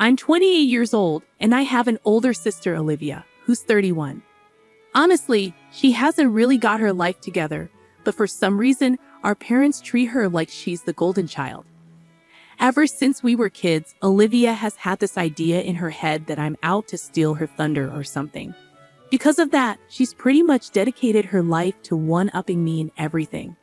I'm 28 years old, and I have an older sister, Olivia, who's 31. Honestly, she hasn't really got her life together, but for some reason, our parents treat her like she's the golden child. Ever since we were kids, Olivia has had this idea in her head that I'm out to steal her thunder or something. Because of that, she's pretty much dedicated her life to one-upping me in everything.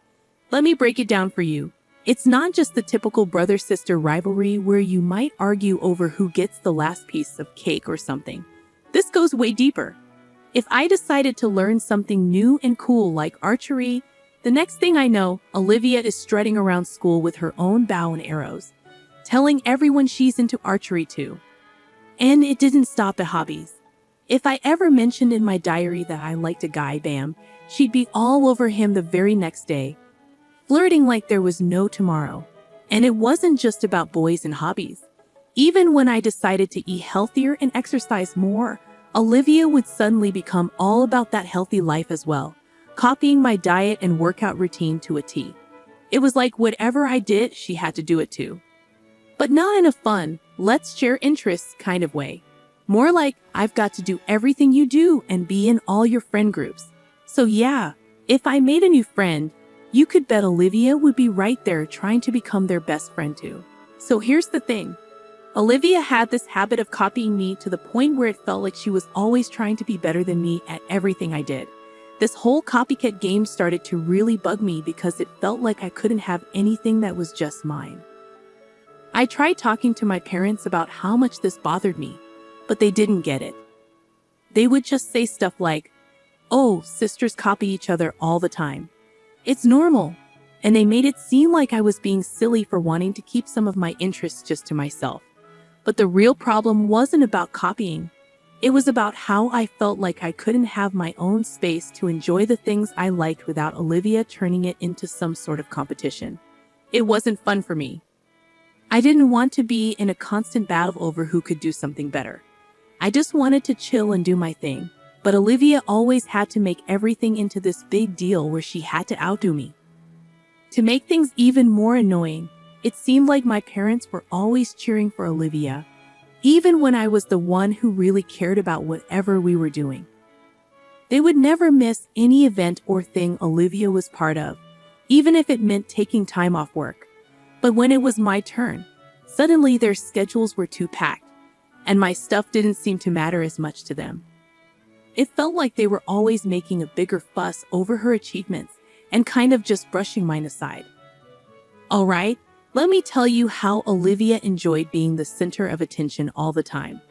Let me break it down for you. It's not just the typical brother-sister rivalry where you might argue over who gets the last piece of cake or something. This goes way deeper. If I decided to learn something new and cool like archery, the next thing I know, Olivia is strutting around school with her own bow and arrows, telling everyone she's into archery too. And it didn't stop at hobbies. If I ever mentioned in my diary that I liked a guy, bam, she'd be all over him the very next day, flirting like there was no tomorrow. And it wasn't just about boys and hobbies. Even when I decided to eat healthier and exercise more, Olivia would suddenly become all about that healthy life as well, copying my diet and workout routine to a T. It was like whatever I did, she had to do it too. But not in a fun, let's share interests kind of way. More like, I've got to do everything you do and be in all your friend groups. So yeah, if I made a new friend, you could bet Olivia would be right there trying to become their best friend too. So here's the thing. Olivia had this habit of copying me to the point where it felt like she was always trying to be better than me at everything I did. This whole copycat game started to really bug me because it felt like I couldn't have anything that was just mine. I tried talking to my parents about how much this bothered me, but they didn't get it. They would just say stuff like, "Oh, sisters copy each other all the time. It's normal." And they made it seem like I was being silly for wanting to keep some of my interests just to myself. But the real problem wasn't about copying. It was about how I felt like I couldn't have my own space to enjoy the things I liked without Olivia turning it into some sort of competition. It wasn't fun for me. I didn't want to be in a constant battle over who could do something better. I just wanted to chill and do my thing. But Olivia always had to make everything into this big deal where she had to outdo me. To make things even more annoying, it seemed like my parents were always cheering for Olivia, even when I was the one who really cared about whatever we were doing. They would never miss any event or thing Olivia was part of, even if it meant taking time off work. But when it was my turn, suddenly their schedules were too packed, and my stuff didn't seem to matter as much to them. It felt like they were always making a bigger fuss over her achievements and kind of just brushing mine aside. All right, let me tell you how Olivia enjoyed being the center of attention all the time.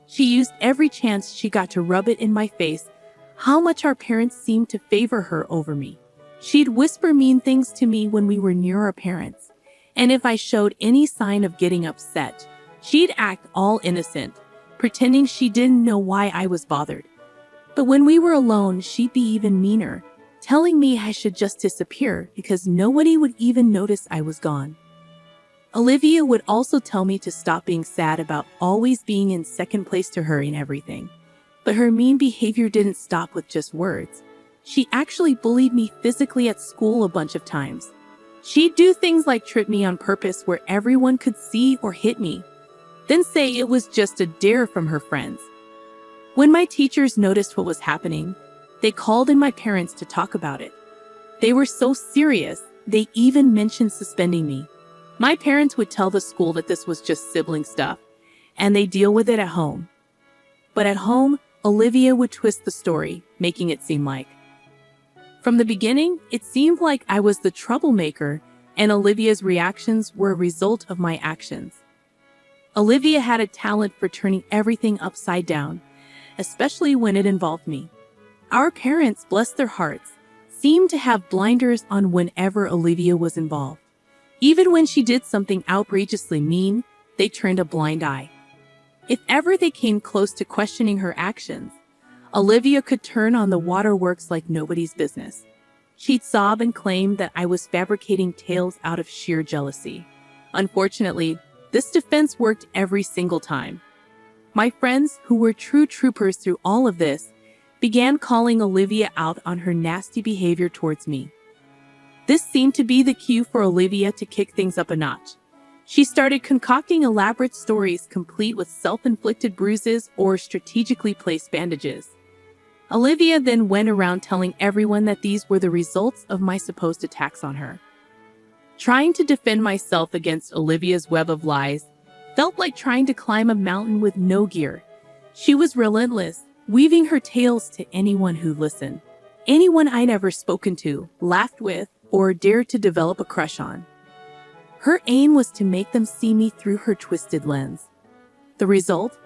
She used every chance she got to rub it in my face how much our parents seemed to favor her over me. She'd whisper mean things to me when we were near our parents, and if I showed any sign of getting upset, she'd act all innocent, pretending she didn't know why I was bothered. But when we were alone, she'd be even meaner, telling me I should just disappear because nobody would even notice I was gone. Olivia would also tell me to stop being sad about always being in second place to her in everything. But her mean behavior didn't stop with just words. She actually bullied me physically at school a bunch of times. She'd do things like trip me on purpose where everyone could see or hit me, then say it was just a dare from her friends. When my teachers noticed what was happening, they called in my parents to talk about it. They were so serious, they even mentioned suspending me. My parents would tell the school that this was just sibling stuff, and they deal with it at home. But at home, Olivia would twist the story, making it seem like. From the beginning, it seemed like I was the troublemaker, and Olivia's reactions were a result of my actions. Olivia had a talent for turning everything upside down, especially when it involved me. Our parents, bless their hearts, seemed to have blinders on whenever Olivia was involved. Even when she did something outrageously mean, they turned a blind eye. If ever they came close to questioning her actions, Olivia could turn on the waterworks like nobody's business. She'd sob and claim that I was fabricating tales out of sheer jealousy. Unfortunately, this defense worked every single time. My friends, who were true troopers through all of this, began calling Olivia out on her nasty behavior towards me. This seemed to be the cue for Olivia to kick things up a notch. She started concocting elaborate stories complete with self-inflicted bruises or strategically placed bandages. Olivia then went around telling everyone that these were the results of my supposed attacks on her. Trying to defend myself against Olivia's web of lies felt like trying to climb a mountain with no gear. She was relentless, weaving her tales to anyone who listened. Anyone I'd ever spoken to, laughed with, or dared to develop a crush on. Her aim was to make them see me through her twisted lens. The result?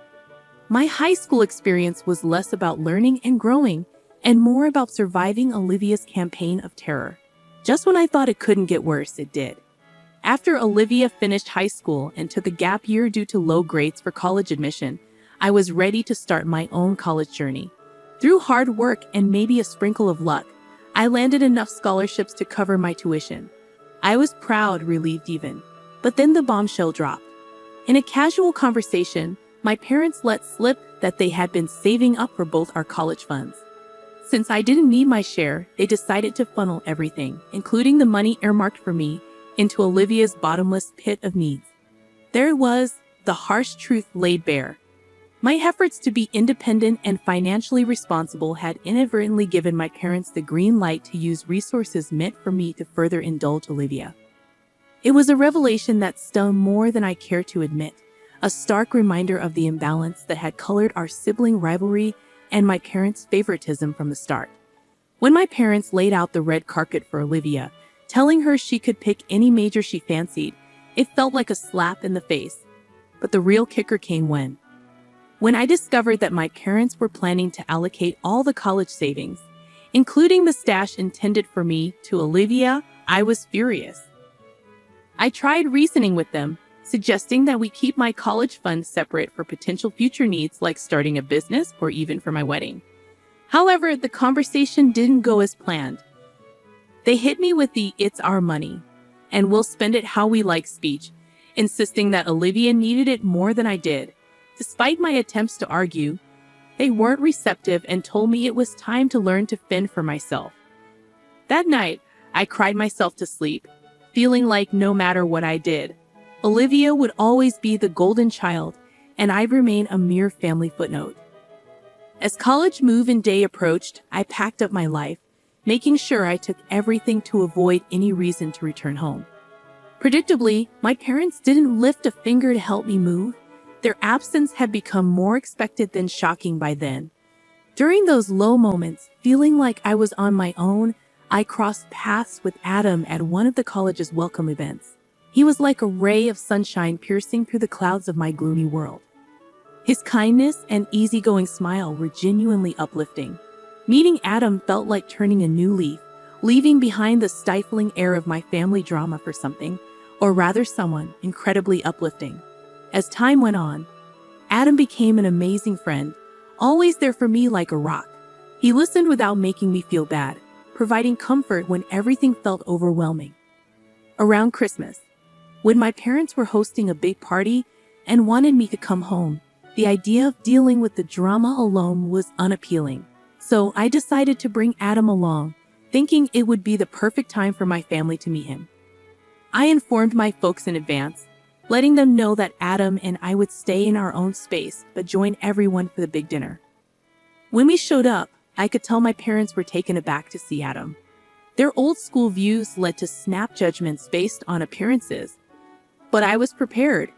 My high school experience was less about learning and growing, and more about surviving Olivia's campaign of terror. Just when I thought it couldn't get worse, it did. After Olivia finished high school and took a gap year due to low grades for college admission, I was ready to start my own college journey. Through hard work and maybe a sprinkle of luck, I landed enough scholarships to cover my tuition. I was proud, relieved even. But then the bombshell dropped. In a casual conversation, my parents let slip that they had been saving up for both our college funds. Since I didn't need my share, they decided to funnel everything, including the money earmarked for me, into Olivia's bottomless pit of needs. There it was, the harsh truth laid bare. My efforts to be independent and financially responsible had inadvertently given my parents the green light to use resources meant for me to further indulge Olivia. It was a revelation that stung more than I cared to admit, a stark reminder of the imbalance that had colored our sibling rivalry and my parents' favoritism from the start. When my parents laid out the red carpet for Olivia, telling her she could pick any major she fancied, it felt like a slap in the face. But the real kicker came when I discovered that my parents were planning to allocate all the college savings, including the stash intended for me, to Olivia. I was furious. I tried reasoning with them, suggesting that we keep my college fund separate for potential future needs like starting a business or even for my wedding. However, the conversation didn't go as planned. They hit me with the "it's our money, and we'll spend it how we like" speech, insisting that Olivia needed it more than I did. Despite my attempts to argue, they weren't receptive and told me it was time to learn to fend for myself. That night, I cried myself to sleep, feeling like no matter what I did, Olivia would always be the golden child, and I'd remain a mere family footnote. As college move-in day approached, I packed up my life, making sure I took everything to avoid any reason to return home. Predictably, my parents didn't lift a finger to help me move. Their absence had become more expected than shocking by then. During those low moments, feeling like I was on my own, I crossed paths with Adam at one of the college's welcome events. He was like a ray of sunshine piercing through the clouds of my gloomy world. His kindness and easygoing smile were genuinely uplifting. Meeting Adam felt like turning a new leaf, leaving behind the stifling air of my family drama for something, or rather someone, incredibly uplifting. As time went on, Adam became an amazing friend, always there for me like a rock. He listened without making me feel bad, providing comfort when everything felt overwhelming. Around Christmas, when my parents were hosting a big party and wanted me to come home, the idea of dealing with the drama alone was unappealing. So I decided to bring Adam along, thinking it would be the perfect time for my family to meet him. I informed my folks in advance, letting them know that Adam and I would stay in our own space but join everyone for the big dinner. When we showed up, I could tell my parents were taken aback to see Adam. Their old-school views led to snap judgments based on appearances. But I was prepared.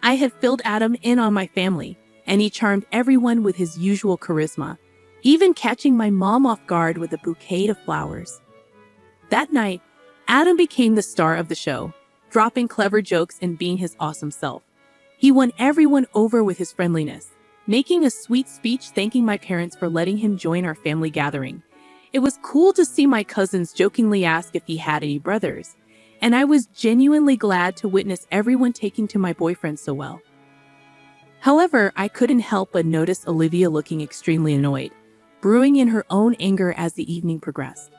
I had filled Adam in on my family, and he charmed everyone with his usual charisma, even catching my mom off guard with a bouquet of flowers. That night, Adam became the star of the show, dropping clever jokes and being his awesome self. He won everyone over with his friendliness, making a sweet speech thanking my parents for letting him join our family gathering. It was cool to see my cousins jokingly ask if he had any brothers, and I was genuinely glad to witness everyone taking to my boyfriend so well. However, I couldn't help but notice Olivia looking extremely annoyed, brewing in her own anger as the evening progressed.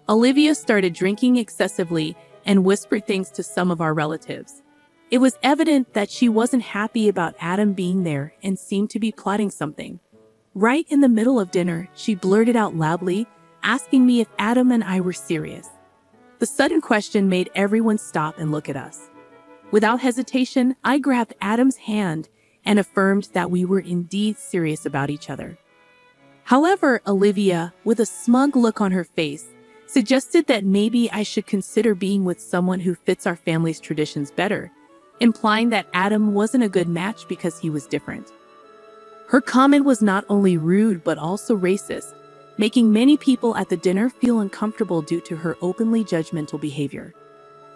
Olivia started drinking excessively and whispered things to some of our relatives. It was evident that she wasn't happy about Adam being there and seemed to be plotting something. Right in the middle of dinner, she blurted out loudly, asking me if Adam and I were serious. The sudden question made everyone stop and look at us. Without hesitation, I grabbed Adam's hand and affirmed that we were indeed serious about each other. However, Olivia, with a smug look on her face, suggested that maybe I should consider being with someone who fits our family's traditions better, implying that Adam wasn't a good match because he was different. Her comment was not only rude but also racist, making many people at the dinner feel uncomfortable due to her openly judgmental behavior.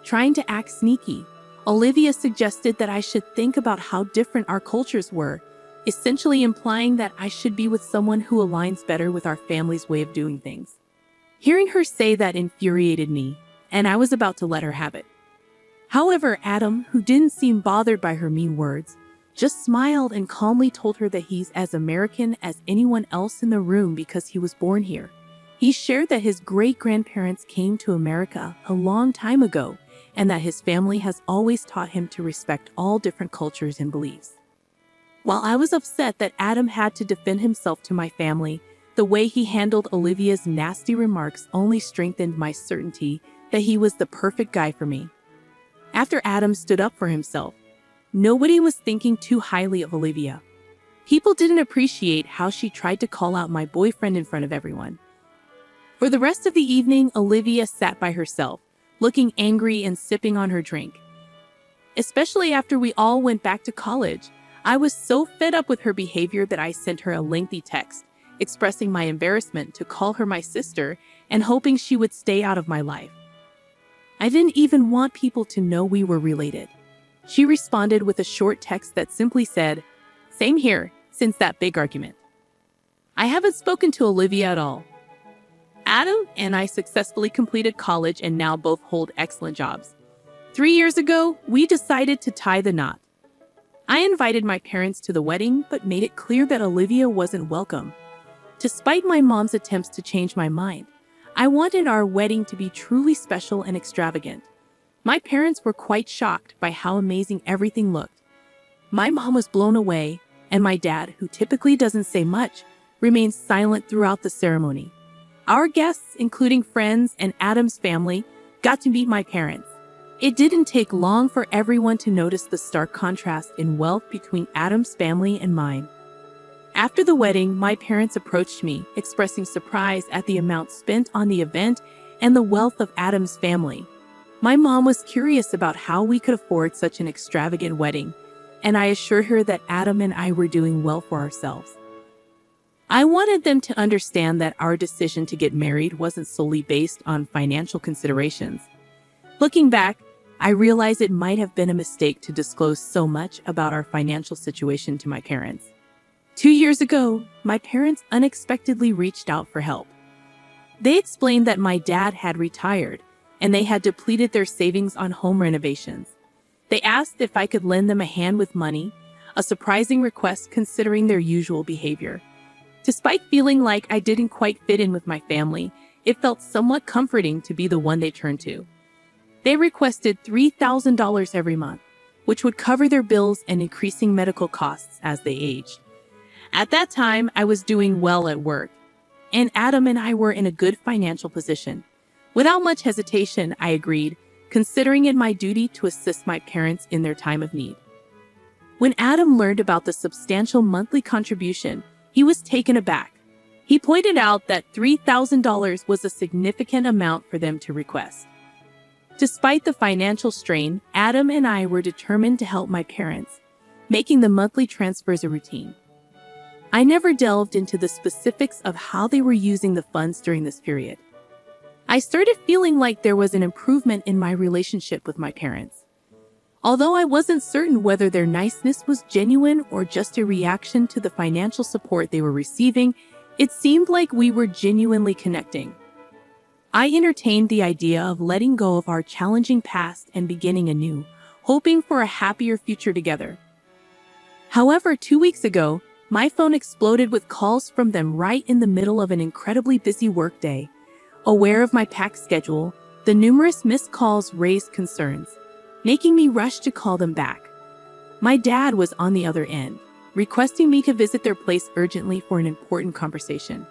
Trying to act sneaky, Olivia suggested that I should think about how different our cultures were, essentially implying that I should be with someone who aligns better with our family's way of doing things. Hearing her say that infuriated me, and I was about to let her have it. However, Adam, who didn't seem bothered by her mean words, just smiled and calmly told her that he's as American as anyone else in the room because he was born here. He shared that his great-grandparents came to America a long time ago, and that his family has always taught him to respect all different cultures and beliefs. While I was upset that Adam had to defend himself to my family, the way he handled Olivia's nasty remarks only strengthened my certainty that he was the perfect guy for me. After Adam stood up for himself, nobody was thinking too highly of Olivia. People didn't appreciate how she tried to call out my boyfriend in front of everyone. For the rest of the evening, Olivia sat by herself, looking angry and sipping on her drink. Especially after we all went back to college, I was so fed up with her behavior that I sent her a lengthy text, expressing my embarrassment to call her my sister and hoping she would stay out of my life. I didn't even want people to know we were related. She responded with a short text that simply said, "Same here, since that big argument." I haven't spoken to Olivia at all. Adam and I successfully completed college and now both hold excellent jobs. 3 years ago, we decided to tie the knot. I invited my parents to the wedding, but made it clear that Olivia wasn't welcome. Despite my mom's attempts to change my mind, I wanted our wedding to be truly special and extravagant. My parents were quite shocked by how amazing everything looked. My mom was blown away, and my dad, who typically doesn't say much, remained silent throughout the ceremony. Our guests, including friends and Adam's family, got to meet my parents. It didn't take long for everyone to notice the stark contrast in wealth between Adam's family and mine. After the wedding, my parents approached me, expressing surprise at the amount spent on the event and the wealth of Adam's family. My mom was curious about how we could afford such an extravagant wedding, and I assured her that Adam and I were doing well for ourselves. I wanted them to understand that our decision to get married wasn't solely based on financial considerations. Looking back, I realize it might have been a mistake to disclose so much about our financial situation to my parents. 2 years ago, my parents unexpectedly reached out for help. They explained that my dad had retired and they had depleted their savings on home renovations. They asked if I could lend them a hand with money, a surprising request considering their usual behavior. Despite feeling like I didn't quite fit in with my family, it felt somewhat comforting to be the one they turned to. They requested $3,000 every month, which would cover their bills and increasing medical costs as they aged. At that time, I was doing well at work, and Adam and I were in a good financial position. Without much hesitation, I agreed, considering it my duty to assist my parents in their time of need. When Adam learned about the substantial monthly contribution, he was taken aback. He pointed out that $3,000 was a significant amount for them to request. Despite the financial strain, Adam and I were determined to help my parents, making the monthly transfers a routine. I never delved into the specifics of how they were using the funds during this period. I started feeling like there was an improvement in my relationship with my parents. Although I wasn't certain whether their niceness was genuine or just a reaction to the financial support they were receiving, it seemed like we were genuinely connecting. I entertained the idea of letting go of our challenging past and beginning anew, hoping for a happier future together. However, 2 weeks ago, my phone exploded with calls from them right in the middle of an incredibly busy workday. Aware of my packed schedule, the numerous missed calls raised concerns, making me rush to call them back. My dad was on the other end, requesting me to visit their place urgently for an important conversation.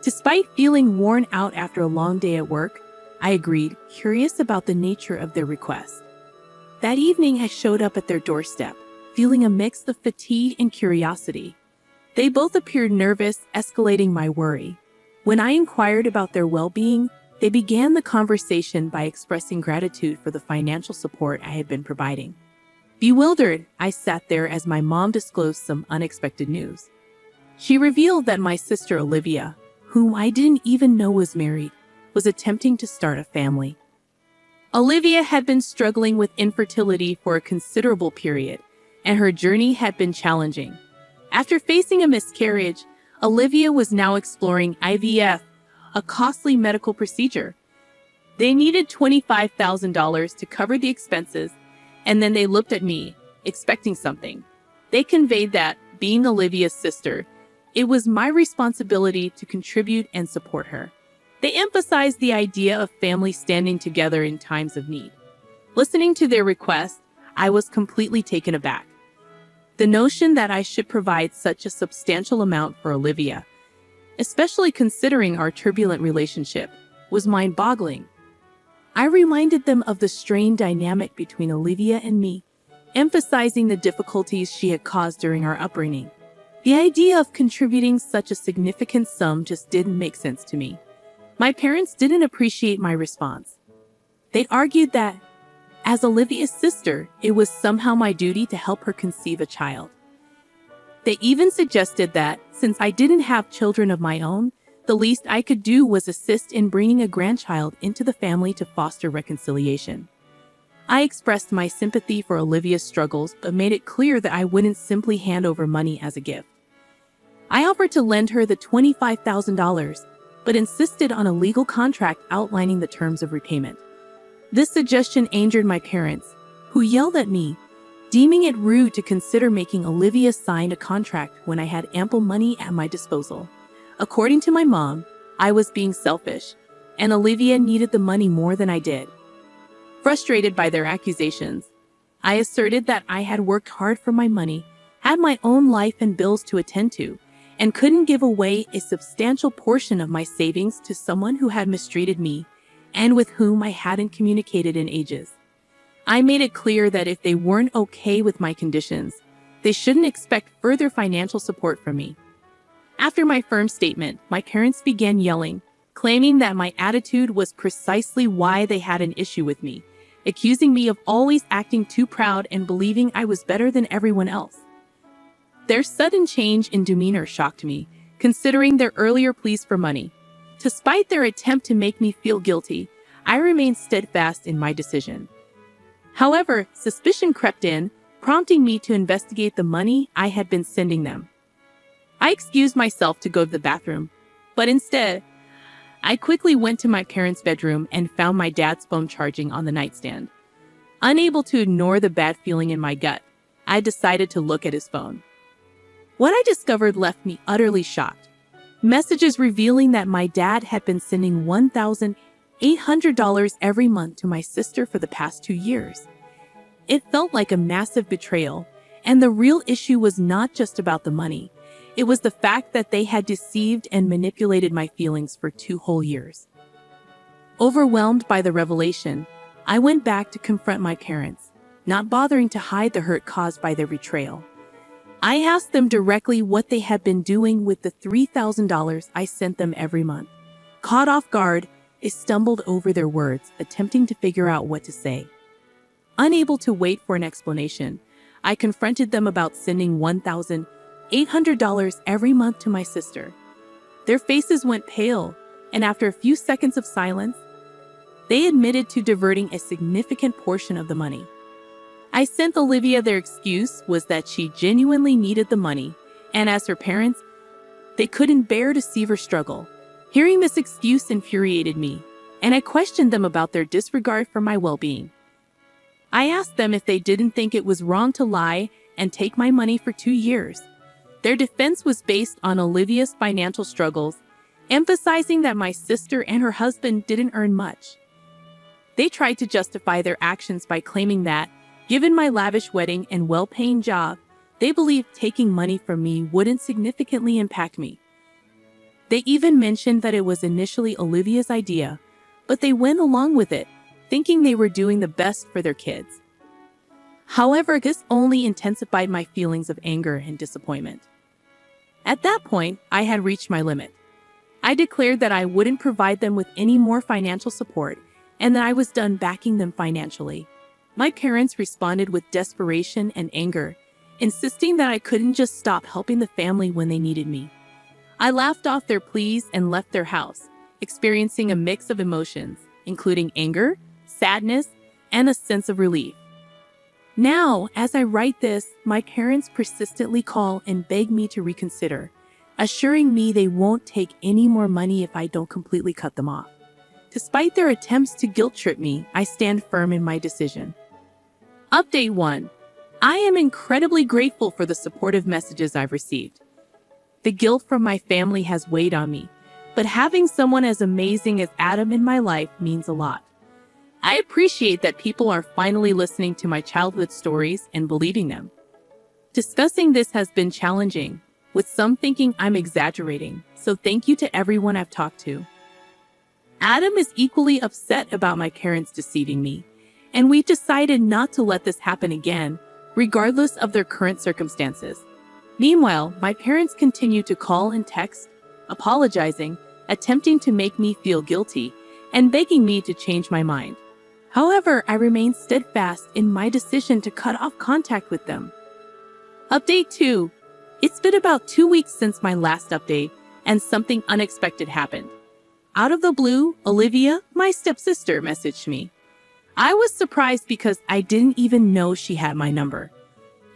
Despite feeling worn out after a long day at work, I agreed, curious about the nature of their request. That evening, I showed up at their doorstep, feeling a mix of fatigue and curiosity. They both appeared nervous, escalating my worry. When I inquired about their well-being, they began the conversation by expressing gratitude for the financial support I had been providing. Bewildered, I sat there as my mom disclosed some unexpected news. She revealed that my sister Olivia, whom I didn't even know was married, was attempting to start a family. Olivia had been struggling with infertility for a considerable period, and her journey had been challenging. After facing a miscarriage, Olivia was now exploring IVF, a costly medical procedure. They needed $25,000 to cover the expenses, and then they looked at me, expecting something. They conveyed that, being Olivia's sister, it was my responsibility to contribute and support her. They emphasized the idea of families standing together in times of need. Listening to their request, I was completely taken aback. The notion that I should provide such a substantial amount for Olivia, especially considering our turbulent relationship, was mind-boggling. I reminded them of the strained dynamic between Olivia and me, emphasizing the difficulties she had caused during our upbringing. The idea of contributing such a significant sum just didn't make sense to me. My parents didn't appreciate my response. They argued that, as Olivia's sister, it was somehow my duty to help her conceive a child. They even suggested that, since I didn't have children of my own, the least I could do was assist in bringing a grandchild into the family to foster reconciliation. I expressed my sympathy for Olivia's struggles, but made it clear that I wouldn't simply hand over money as a gift. I offered to lend her the $25,000, but insisted on a legal contract outlining the terms of repayment. This suggestion angered my parents, who yelled at me, deeming it rude to consider making Olivia sign a contract when I had ample money at my disposal. According to my mom, I was being selfish, and Olivia needed the money more than I did. Frustrated by their accusations, I asserted that I had worked hard for my money, had my own life and bills to attend to, and couldn't give away a substantial portion of my savings to someone who had mistreated me and with whom I hadn't communicated in ages. I made it clear that if they weren't okay with my conditions, they shouldn't expect further financial support from me. After my firm statement, my parents began yelling, claiming that my attitude was precisely why they had an issue with me, accusing me of always acting too proud and believing I was better than everyone else. Their sudden change in demeanor shocked me, considering their earlier pleas for money. Despite their attempt to make me feel guilty, I remained steadfast in my decision. However, suspicion crept in, prompting me to investigate the money I had been sending them. I excused myself to go to the bathroom, but instead, I quickly went to my parents' bedroom and found my dad's phone charging on the nightstand. Unable to ignore the bad feeling in my gut, I decided to look at his phone. What I discovered left me utterly shocked. Messages revealing that my dad had been sending $1,800 every month to my sister for the past 2 years. It felt like a massive betrayal, and the real issue was not just about the money. It was the fact that they had deceived and manipulated my feelings for 2 whole years. Overwhelmed by the revelation, I went back to confront my parents, not bothering to hide the hurt caused by their betrayal. I asked them directly what they had been doing with the $3,000 I sent them every month. Caught off guard, I stumbled over their words, attempting to figure out what to say. Unable to wait for an explanation, I confronted them about sending $1,800 every month to my sister. Their faces went pale, and after a few seconds of silence, they admitted to diverting a significant portion of the money. I sent Olivia their excuse was that she genuinely needed the money, and as her parents, they couldn't bear to see her struggle. Hearing this excuse infuriated me, and I questioned them about their disregard for my well-being. I asked them if they didn't think it was wrong to lie and take my money for 2 years. Their defense was based on Olivia's financial struggles, emphasizing that my sister and her husband didn't earn much. They tried to justify their actions by claiming that, given my lavish wedding and well-paying job, they believed taking money from me wouldn't significantly impact me. They even mentioned that it was initially Olivia's idea, but they went along with it, thinking they were doing the best for their kids. However, this only intensified my feelings of anger and disappointment. At that point, I had reached my limit. I declared that I wouldn't provide them with any more financial support and that I was done backing them financially. My parents responded with desperation and anger, insisting that I couldn't just stop helping the family when they needed me. I laughed off their pleas and left their house, experiencing a mix of emotions, including anger, sadness, and a sense of relief. Now, as I write this, my parents persistently call and beg me to reconsider, assuring me they won't take any more money if I don't completely cut them off. Despite their attempts to guilt-trip me, I stand firm in my decision. Update 1. I am incredibly grateful for the supportive messages I've received. The guilt from my family has weighed on me, but having someone as amazing as Adam in my life means a lot. I appreciate that people are finally listening to my childhood stories and believing them. Discussing this has been challenging, with some thinking I'm exaggerating, so thank you to everyone I've talked to. Adam is equally upset about my parents deceiving me, and we've decided not to let this happen again, regardless of their current circumstances. Meanwhile, my parents continue to call and text, apologizing, attempting to make me feel guilty, and begging me to change my mind. However, I remain steadfast in my decision to cut off contact with them. Update 2. It's been about 2 weeks since my last update, and something unexpected happened. Out of the blue, Olivia, my stepsister, messaged me. I was surprised because I didn't even know she had my number.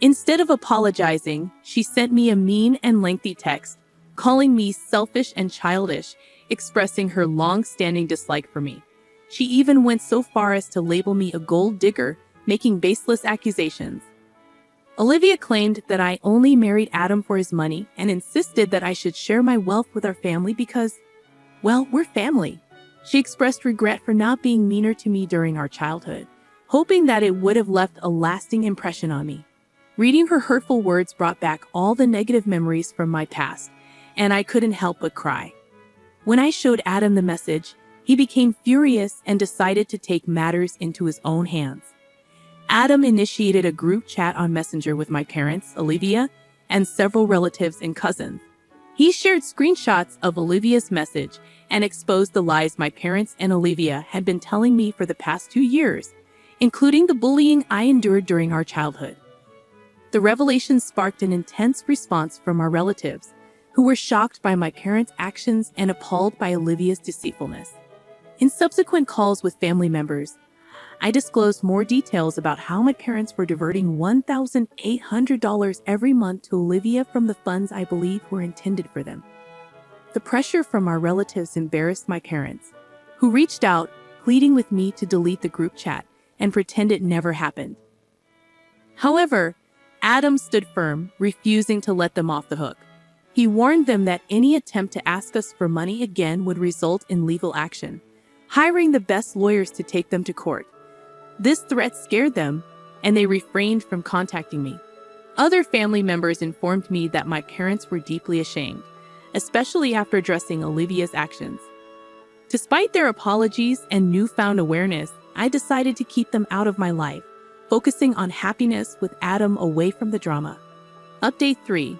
Instead of apologizing, she sent me a mean and lengthy text, calling me selfish and childish, expressing her long-standing dislike for me. She even went so far as to label me a gold digger, making baseless accusations. Olivia claimed that I only married Adam for his money and insisted that I should share my wealth with our family because, well, we're family. She expressed regret for not being meaner to me during our childhood, hoping that it would have left a lasting impression on me. Reading her hurtful words brought back all the negative memories from my past, and I couldn't help but cry. When I showed Adam the message, he became furious and decided to take matters into his own hands. Adam initiated a group chat on Messenger with my parents, Olivia, and several relatives and cousins. He shared screenshots of Olivia's message and exposed the lies my parents and Olivia had been telling me for the past 2 years, including the bullying I endured during our childhood. The revelation sparked an intense response from our relatives, who were shocked by my parents' actions and appalled by Olivia's deceitfulness. In subsequent calls with family members, I disclosed more details about how my parents were diverting $1,800 every month to Olivia from the funds I believe were intended for them. The pressure from our relatives embarrassed my parents, who reached out, pleading with me to delete the group chat and pretend it never happened. However, Adam stood firm, refusing to let them off the hook. He warned them that any attempt to ask us for money again would result in legal action, hiring the best lawyers to take them to court. This threat scared them, and they refrained from contacting me. Other family members informed me that my parents were deeply ashamed, especially after addressing Olivia's actions. Despite their apologies and newfound awareness, I decided to keep them out of my life, focusing on happiness with Adam away from the drama. Update 3.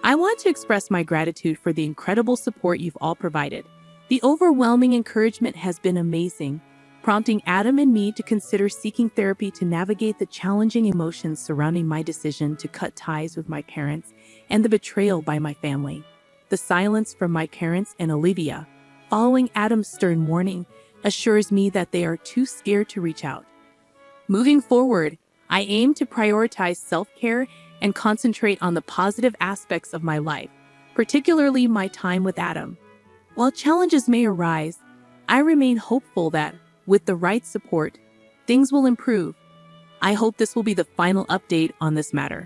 I want to express my gratitude for the incredible support you've all provided. The overwhelming encouragement has been amazing, prompting Adam and me to consider seeking therapy to navigate the challenging emotions surrounding my decision to cut ties with my parents and the betrayal by my family. The silence from my parents and Olivia, following Adam's stern warning, assures me that they are too scared to reach out. Moving forward, I aim to prioritize self-care and concentrate on the positive aspects of my life, particularly my time with Adam. While challenges may arise, I remain hopeful that, with the right support, things will improve. I hope this will be the final update on this matter.